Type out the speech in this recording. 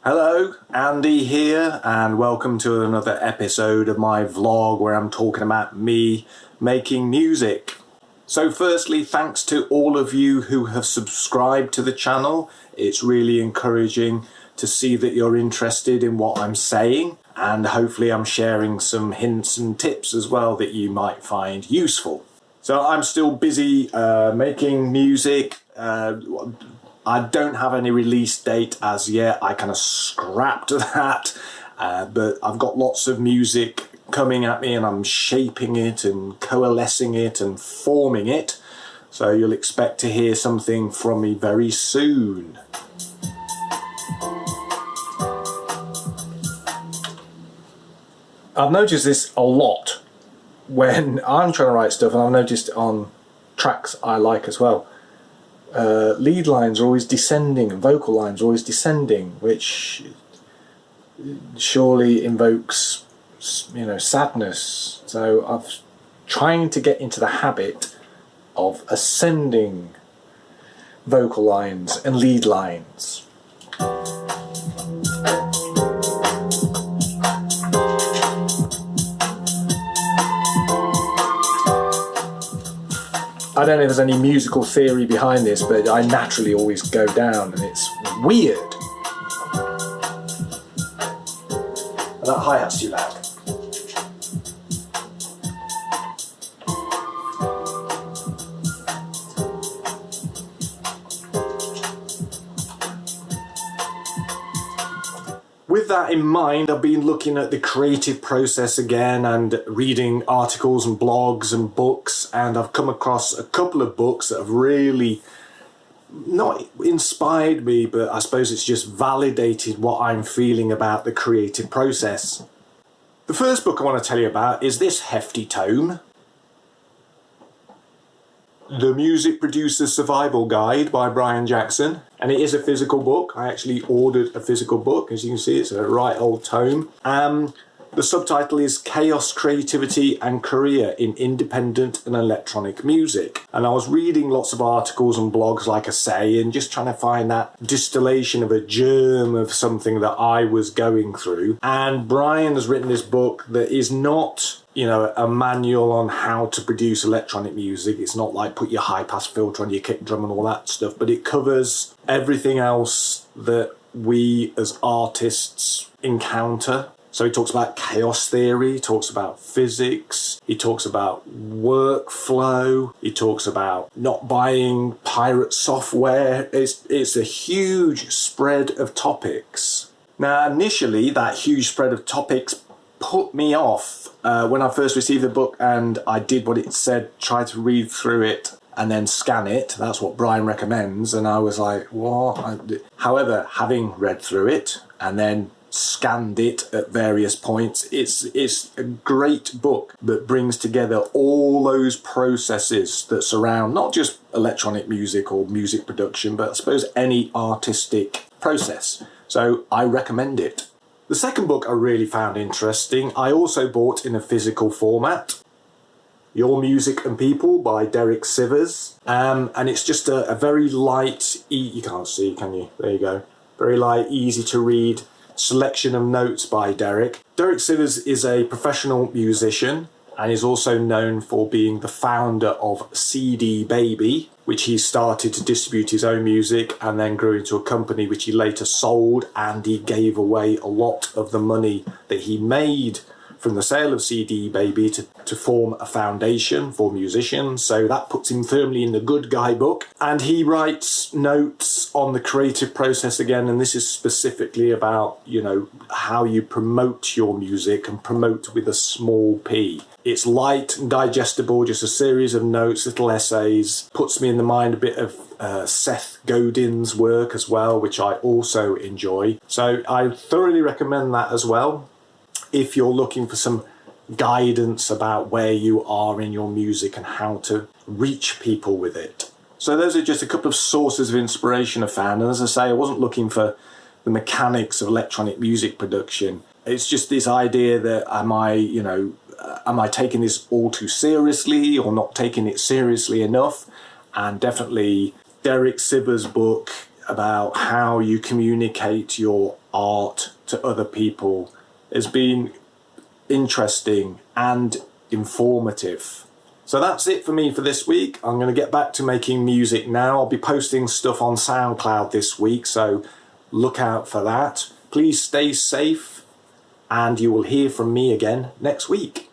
Hello, Andy here, and welcome to another episode of my vlog where I'm talking about me making music. So firstly, thanks to all of you who have subscribed to the channel. It's really encouraging to see that you're interested in what I'm saying, and hopefully I'm sharing some hints and tips as well that you might find useful. So I'm still busy making music. I don't have any release date as yet. I kind of scrapped that, but I've got lots of music coming at me and I'm shaping it and coalescing it and forming it. So you'll expect to hear something from me very soon. I've noticed this a lot when I'm trying to write stuff, and I've noticed it on tracks I like as well. Lead lines are always descending and vocal lines are always descending, which surely invokes, sadness. So I'm trying to get into the habit of ascending vocal lines and lead lines. I don't know if there's any musical theory behind this, but I naturally always go down, and it's weird. And that hi-hat's too loud. With that in mind, I've been looking at the creative process again and reading articles and blogs and books, and I've come across a couple of books that have really not inspired me, but I suppose it's just validated what I'm feeling about the creative process. The first book I want to tell you about is this hefty tome, The Music Producer's Survival Guide by Brian Jackson, and it is a physical book. I actually ordered a physical book. As you can see, it's a right old tome. The subtitle is Chaos, Creativity and Career in Independent and Electronic Music. And I was reading lots of articles and blogs, like I say, and just trying to find that distillation of a germ of something that I was going through. And Brian has written this book that is not, a manual on how to produce electronic music. It's not like put your high-pass filter on your kick drum and all that stuff, but it covers everything else that we as artists encounter. So he talks about chaos theory, he talks about physics, he talks about workflow, he talks about not buying pirate software. It's a huge spread of topics. Now, initially, that huge spread of topics put me off when I first received the book, and I did what it said, try to read through it and then scan it. That's what Brian recommends, and I was like, what? However, having read through it and then scanned it at various points, it's a great book that brings together all those processes that surround not just electronic music or music production, but I suppose any artistic process. So I recommend it. The second book I really found interesting, I also bought in a physical format, Your Music and People by Derek Sivers, and it's just a very light, you can't see, can you? There you go. Very light, easy to read selection of notes by Derek. Derek Sivers is a professional musician and is also known for being the founder of CD Baby, which he started to distribute his own music and then grew into a company which he later sold, and he gave away a lot of the money that he made from the sale of CD Baby to form a foundation for musicians. So that puts him firmly in the good guy book. And he writes notes on the creative process again, and this is specifically about, how you promote your music, and promote with a small p. It's light and digestible, just a series of notes, little essays. Puts me in the mind a bit of Seth Godin's work as well, which I also enjoy. So I thoroughly recommend that as well, if you're looking for some guidance about where you are in your music and how to reach people with it. So those are just a couple of sources of inspiration I found. And as I say, I wasn't looking for the mechanics of electronic music production. It's just this idea that am I taking this all too seriously or not taking it seriously enough? And definitely Derek Sivers' book about how you communicate your art to other people has been interesting and informative. So that's it for me for this week. I'm going to get back to making music now. I'll be posting stuff on SoundCloud this week, so look out for that. Please stay safe, and you will hear from me again next week.